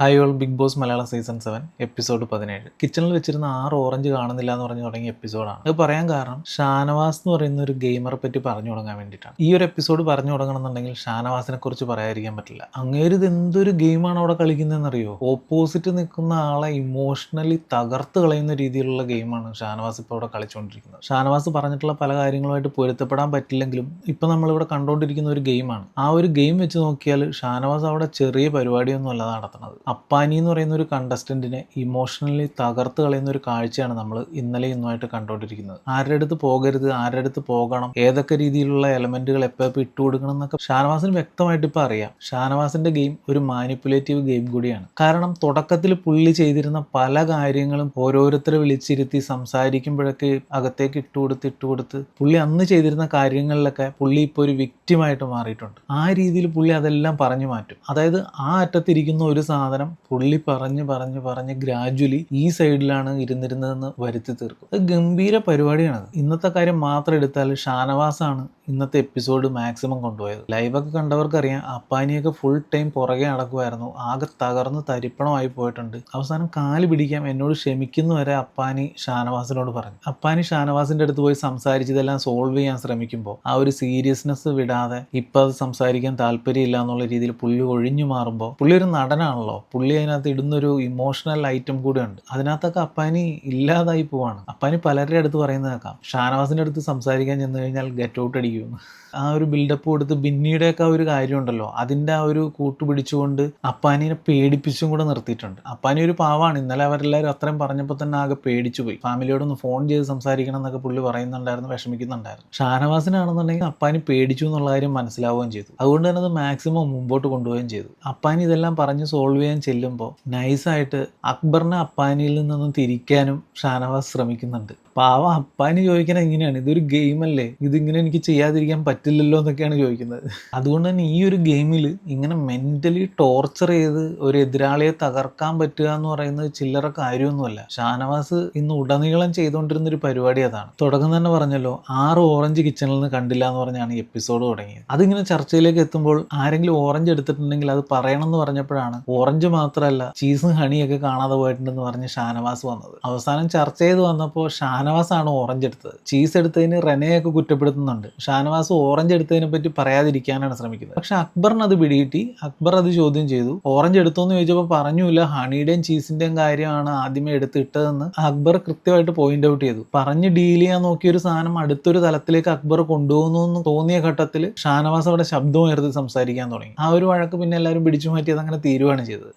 Hi all, Bigg Boss Malayalam season 7 episode 17. കിച്ചണിൽ വെച്ചിരുന്ന 6 orange കാണുന്നില്ല എന്ന് പറഞ്ഞ് തുടങ്ങിയ എപ്പിസോഡാണ്. അത് പറയാൻ കാരണം ഷാനവാസ് എന്ന് പറയുന്ന ഒരു ഗെയിമറെ പറ്റി പറഞ്ഞു തുടങ്ങാൻ വേണ്ടിയിട്ടാണ്. ഈ ഒരു എപ്പിസോഡ് പറഞ്ഞു തുടങ്ങണമെന്നുണ്ടെങ്കിൽ ഷാനവാസിനെ കുറിച്ച് പറയാതിരിക്കാൻ പറ്റില്ല. അങ്ങേര് ഇത് എന്തൊരു ഗെയിമാണ് അവിടെ കളിക്കുന്നതെന്നറിയോ? ഓപ്പോസിറ്റ് നിൽക്കുന്ന ആളെ ഇമോഷണലി തകർത്ത് കളയുന്ന രീതിയിലുള്ള ഗെയിമാണ് ഷാനവാസ് ഇപ്പോൾ അവിടെ കളിച്ചുകൊണ്ടിരിക്കുന്നത്. ഷാനവാസ് പറഞ്ഞിട്ടുള്ള പല കാര്യങ്ങളുമായിട്ട് പൊരുത്തപ്പെടാൻ പറ്റില്ലെങ്കിലും ഇപ്പം നമ്മളിവിടെ കണ്ടുകൊണ്ടിരിക്കുന്ന ഒരു ഗെയിമാണ്. ആ ഒരു ഗെയിം വെച്ച് നോക്കിയാൽ ഷാനവാസ് അവിടെ ചെറിയ പരിപാടിയൊന്നും അല്ല നടത്തുന്നത്. അപ്പാനി എന്ന് പറയുന്ന ഒരു കണ്ടസ്റ്റന്റിനെ ഇമോഷണലി തകർത്ത് കളയുന്ന ഒരു കാഴ്ചയാണ് നമ്മൾ ഇന്നലെ ഇന്നുമായിട്ട് കണ്ടുകൊണ്ടിരിക്കുന്നത്. ആരുടെ അടുത്ത് പോകരുത്, ആരുടെ അടുത്ത് പോകണം, ഏതൊക്കെ രീതിയിലുള്ള എലമെന്റുകൾ എപ്പോൾ ഇട്ട് കൊടുക്കണം എന്നൊക്കെ ഷാനവാസിന് വ്യക്തമായിട്ട് ഇപ്പം അറിയാം. ഷാനവാസിന്റെ ഗെയിം ഒരു മാനിപ്പുലേറ്റീവ് ഗെയിം കൂടിയാണ്. കാരണം തുടക്കത്തിൽ പുള്ളി ചെയ്തിരുന്ന പല കാര്യങ്ങളും ഓരോരുത്തരെ വിളിച്ചിരുത്തി സംസാരിക്കുമ്പോഴൊക്കെ അകത്തേക്ക് ഇട്ടുകൊടുത്ത് പുള്ളി അന്ന് ചെയ്തിരുന്ന കാര്യങ്ങളിലൊക്കെ പുള്ളി ഇപ്പോൾ ഒരു വിക്റ്റിമായിട്ട് മാറിയിട്ടുണ്ട്. ആ രീതിയിൽ പുള്ളി അതെല്ലാം പറഞ്ഞു മാറ്റും. അതായത് ആ അറ്റത്തിരിക്കുന്ന ഒരു സാധനം പുള്ളി പറഞ്ഞ് ഗ്രാജുവലി ഈ സൈഡിലാണ് ഇരുന്നിരുന്നതെന്ന് വരുത്തി തീർക്കും. അത് ഗംഭീര പരിപാടിയാണത്. ഇന്നത്തെ കാര്യം മാത്രം എടുത്താൽ ഷാനവാസാണ് ഇന്നത്തെ എപ്പിസോഡ് മാക്സിമം കൊണ്ടുപോയത്. ലൈവൊക്കെ കണ്ടവർക്കറിയാം, അപ്പാനിയൊക്കെ ഫുൾ ടൈം പുറകെ നടക്കുമായിരുന്നു. ആകെ തകർന്ന് തരിപ്പണമായി പോയിട്ടുണ്ട്. അവസാനം കാല് പിടിക്കാം, എന്നോട് ക്ഷമിക്കുന്നു വരെ അപ്പാനി ഷാനവാസിനോട് പറഞ്ഞു. അപ്പാനി ഷാനവാസിന്റെ അടുത്ത് പോയി സംസാരിച്ചതെല്ലാം സോൾവ് ചെയ്യാൻ ശ്രമിക്കുമ്പോൾ ആ ഒരു സീരിയസ്നെസ് വിടാതെ ഇപ്പം അത് സംസാരിക്കാൻ താല്പര്യമില്ല എന്നുള്ള രീതിയിൽ പുള്ളി ഒഴിഞ്ഞു മാറുമ്പോൾ, പുള്ളി ഒരു നടനാണല്ലോ, പുള്ളി അതിനകത്ത് ഇടുന്നൊരു ഇമോഷണൽ ഐറ്റം കൂടെ ഉണ്ട്. അതിനകത്തൊക്കെ അപ്പാനി ഇല്ലാതായി പോവാണ്. അപ്പാനി പലരുടെ അടുത്ത് പറയുന്നത് കേൾക്കാം, ഷാനവാസിന്റെ അടുത്ത് സംസാരിക്കാൻ ചെന്ന് കഴിഞ്ഞാൽ ഗെറ്റ് ഔട്ട് അടിക്കും. ആ ഒരു ബിൽഡപ്പ് കൊടുത്ത് ബിന്നിയുടെയൊക്കെ ഒരു കാര്യമുണ്ടല്ലോ, അതിൻ്റെ ആ ഒരു കൂട്ടുപിടിച്ചുകൊണ്ട് അപ്പാനിനെ പേടിപ്പിച്ചും കൂടെ നിർത്തിയിട്ടുണ്ട്. അപ്പാനി ഒരു പാവാണ്. ഇന്നലെ അവരെല്ലാവരും അത്രയും പറഞ്ഞപ്പോൾ തന്നെ ആകെ പേടിച്ചു പോയി. ഫാമിലിയോടൊന്ന് ഫോൺ ചെയ്ത് സംസാരിക്കണം എന്നൊക്കെ പുള്ളി പറയുന്നുണ്ടായിരുന്നു, വിഷമിക്കുന്നുണ്ടായിരുന്നു. ഷാനവാസിനാണെന്നുണ്ടെങ്കിൽ അപ്പാനി പേടിച്ചു എന്നുള്ള കാര്യം മനസ്സിലാവുകയും ചെയ്തു. അതുകൊണ്ട് തന്നെ അത് മാക്സിമം മുമ്പോട്ട് കൊണ്ടുപോവുകയും ചെയ്തു. അപ്പാനി ഇതെല്ലാം പറഞ്ഞ് സോൾവ് ചെയ്യാൻ ചെല്ലുമ്പോൾ നൈസായിട്ട് അക്ബറിനെ അപ്പാനിയിൽ നിന്നൊന്നും തിരിക്കാനും ഷാനവാസ് ശ്രമിക്കുന്നുണ്ട്. പാവം അപ്പാനി ചോദിക്കണത് എങ്ങനെയാണ്, ഇതൊരു ഗെയിമല്ലേ, ഇതിങ്ങനെ എനിക്ക് ചെയ്യാതിരിക്കാൻ പറ്റില്ലല്ലോ എന്നൊക്കെയാണ് ചോദിക്കുന്നത്. അതുകൊണ്ട് തന്നെ ഈ ഒരു ഗെയിമിൽ ഇങ്ങനെ മെന്റലി ടോർച്ചർ ചെയ്ത് ഒരു എതിരാളിയെ തകർക്കാൻ പറ്റുക എന്ന് പറയുന്നത് ചില്ലറ കാര്യമൊന്നുമല്ല. ഷാനവാസ് ഇന്ന് ഉടനീളം ചെയ്തുകൊണ്ടിരുന്ന ഒരു പരിപാടി അതാണ്. തുടക്കം തന്നെ പറഞ്ഞല്ലോ, 6 ഓറഞ്ച് കിച്ചണിൽ നിന്ന് കണ്ടില്ല എന്ന് പറഞ്ഞാണ് ഈ എപ്പിസോഡ് തുടങ്ങിയത്. അതിങ്ങനെ ചർച്ചയിലേക്ക് എത്തുമ്പോൾ ആരെങ്കിലും ഓറഞ്ച് എടുത്തിട്ടുണ്ടെങ്കിൽ അത് പറയണം എന്ന് പറഞ്ഞപ്പോഴാണ് ഓറഞ്ച് മാത്രമല്ല ചീസും ഹണിയൊക്കെ കാണാതെ പോയിട്ടുണ്ടെന്ന് പറഞ്ഞ് ഷാനവാസ് വന്നത്. അവസാനം ചർച്ച ചെയ്ത് വന്നപ്പോൾ ഷാനവാസാണ് ഓറഞ്ച് എടുത്തത്. ചീസ് എടുത്തതിന് റെനയൊക്കെ കുറ്റപ്പെടുത്തുന്നുണ്ട്. ഷാനവാസ് ഓറഞ്ച് എടുത്തതിനെ പറ്റി പറയാതിരിക്കാനാണ് ശ്രമിക്കുന്നത്. പക്ഷെ അക്ബറിന് അത് പിടികിട്ടി. അക്ബർ അത് ചോദ്യം ചെയ്തു. ഓറഞ്ച് എടുത്തോന്ന് ചോദിച്ചപ്പോൾ പറഞ്ഞില്ല, ഹണിയുടെയും ചീസിന്റെയും കാര്യമാണ് ആദ്യമേ എടുത്തിട്ടതെന്ന് അക്ബർ കൃത്യമായിട്ട് പോയിന്റ് ഔട്ട് ചെയ്തു. പറഞ്ഞ് ഡീൽ ചെയ്യാൻ നോക്കിയ ഒരു സാധനം അടുത്തൊരു തലത്തിലേക്ക് അക്ബർ കൊണ്ടുപോകുന്നു എന്ന് തോന്നിയ ഘട്ടത്തിൽ ഷാനവാസ് അവിടെ ശബ്ദം ഉയർത്തി സംസാരിക്കാൻ തുടങ്ങി. ആ ഒരു വഴക്ക് പിന്നെ എല്ലാവരും പിടിച്ചു മാറ്റി അതങ്ങനെ തീരുവാണ് ചെയ്തത്.